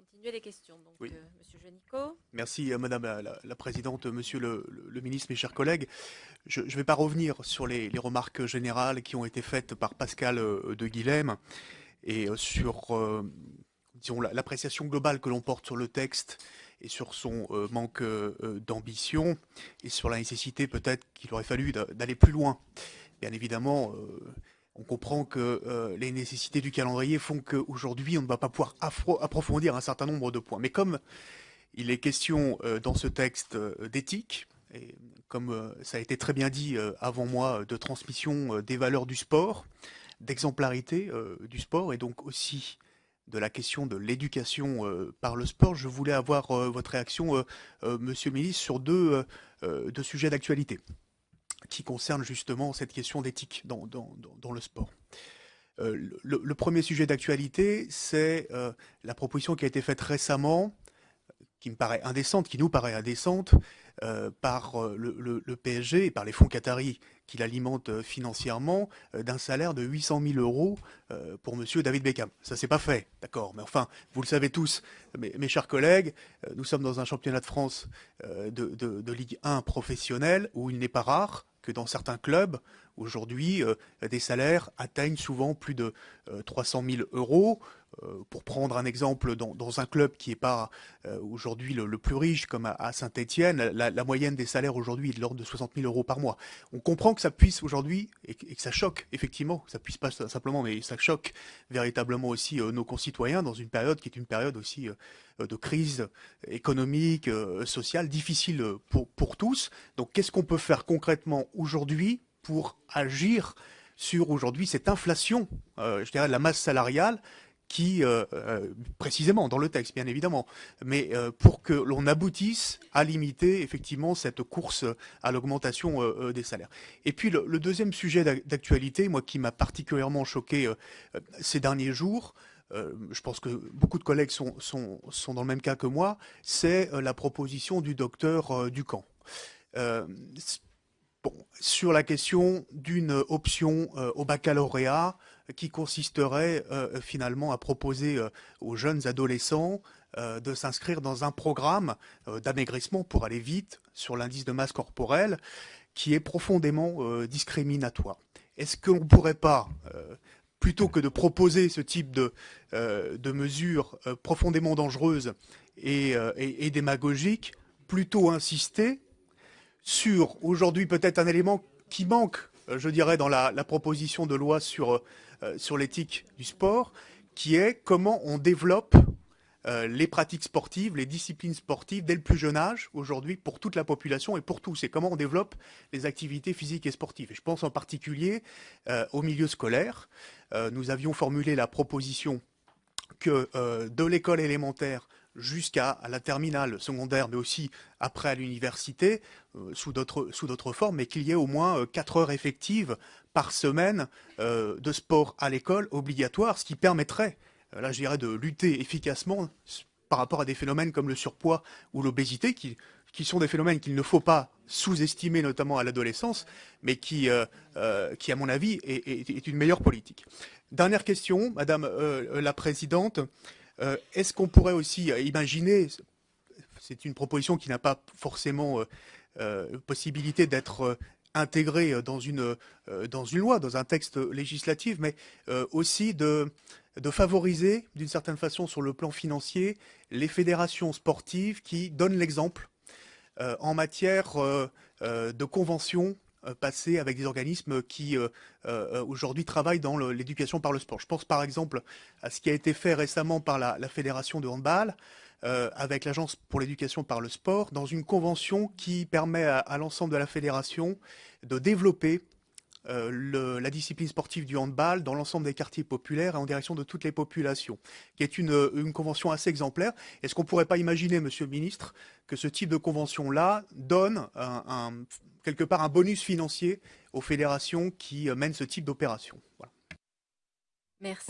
continuer les questions. Donc, Oui. Monsieur Génicot. Merci Madame la Présidente, Monsieur le Ministre, mes chers collègues. Je ne vais pas revenir sur les remarques générales qui ont été faites par Pascal de Guilhem et sur disons, l'appréciation globale que l'on porte sur le texte et sur son manque d'ambition et sur la nécessité peut-être qu'il aurait fallu d'aller plus loin. Bien évidemment, on comprend que les nécessités du calendrier font qu'aujourd'hui, on ne va pas pouvoir approfondir un certain nombre de points. Mais comme il est question dans ce texte d'éthique, et comme ça a été très bien dit avant moi, de transmission des valeurs du sport, d'exemplarité du sport, et donc aussi de la question de l'éducation par le sport, je voulais avoir votre réaction, Monsieur le Ministre, sur deux sujets d'actualité qui concernent justement cette question d'éthique dans le sport. Le premier sujet d'actualité, c'est la proposition qui a été faite récemment, qui me paraît indécente, qui nous paraît indécente, par le PSG et par les fonds qataris qui l'alimentent financièrement, d'un salaire de 800 000 euros pour Monsieur David Beckham. Ça s'est pas fait, d'accord, mais enfin, vous le savez tous, mes chers collègues, nous sommes dans un championnat de France de Ligue 1 professionnelle où il n'est pas rare que dans certains clubs, aujourd'hui, des salaires atteignent souvent plus de 300 000 euros. Pour prendre un exemple, dans un club qui n'est pas aujourd'hui le plus riche, comme à Saint-Étienne, la moyenne des salaires aujourd'hui est de l'ordre de 60 000 euros par mois. On comprend que ça puisse aujourd'hui, et que ça choque, effectivement, ça puisse pas simplement, mais ça choque véritablement aussi nos concitoyens dans une période qui est une période aussi de crise économique, sociale, difficile pour tous. Donc qu'est-ce qu'on peut faire concrètement aujourd'hui pour agir sur aujourd'hui cette inflation, je dirais, de la masse salariale qui, précisément dans le texte bien évidemment, mais pour que l'on aboutisse à limiter effectivement cette course à l'augmentation des salaires. Et puis le deuxième sujet d'actualité, moi qui m'a particulièrement choqué ces derniers jours, je pense que beaucoup de collègues sont dans le même cas que moi, c'est la proposition du docteur Ducamp. Euh, Bon, sur la question d'une option au baccalauréat qui consisterait finalement à proposer aux jeunes adolescents de s'inscrire dans un programme d'amaigrissement pour aller vite sur l'indice de masse corporelle qui est profondément discriminatoire. Est-ce qu'on ne pourrait pas, plutôt que de proposer ce type de mesures profondément dangereuses et démagogiques, plutôt insister sur aujourd'hui peut-être un élément qui manque, je dirais, dans la proposition de loi sur l'éthique du sport, qui est comment on développe les pratiques sportives, les disciplines sportives dès le plus jeune âge, aujourd'hui, pour toute la population et pour tous. Et comment on développe les activités physiques et sportives. Et je pense en particulier au milieu scolaire. Nous avions formulé la proposition que de l'école élémentaire jusqu'à la terminale secondaire, mais aussi après à l'université, sous d'autres formes, mais qu'il y ait au moins 4 heures effectives par semaine de sport à l'école obligatoire, ce qui permettrait, là je dirais, de lutter efficacement par rapport à des phénomènes comme le surpoids ou l'obésité, qui sont des phénomènes qu'il ne faut pas sous-estimer, notamment à l'adolescence, mais qui, à mon avis, est une meilleure politique. Dernière question, Madame la Présidente. Est-ce qu'on pourrait aussi imaginer, c'est une proposition qui n'a pas forcément possibilité d'être intégrée dans une loi, dans un texte législatif, mais aussi de favoriser d'une certaine façon sur le plan financier les fédérations sportives qui donnent l'exemple en matière de conventions passées avec des organismes qui aujourd'hui travaillent dans l'éducation par le sport. Je pense par exemple à ce qui a été fait récemment par la Fédération de handball avec l'Agence pour l'éducation par le sport dans une convention qui permet à l'ensemble de la fédération de développer la discipline sportive du handball dans l'ensemble des quartiers populaires et en direction de toutes les populations, qui est une convention assez exemplaire. Est-ce qu'on ne pourrait pas imaginer, Monsieur le Ministre, que ce type de convention-là donne quelque part un bonus financier aux fédérations qui mènent ce type d'opération? Voilà. Merci.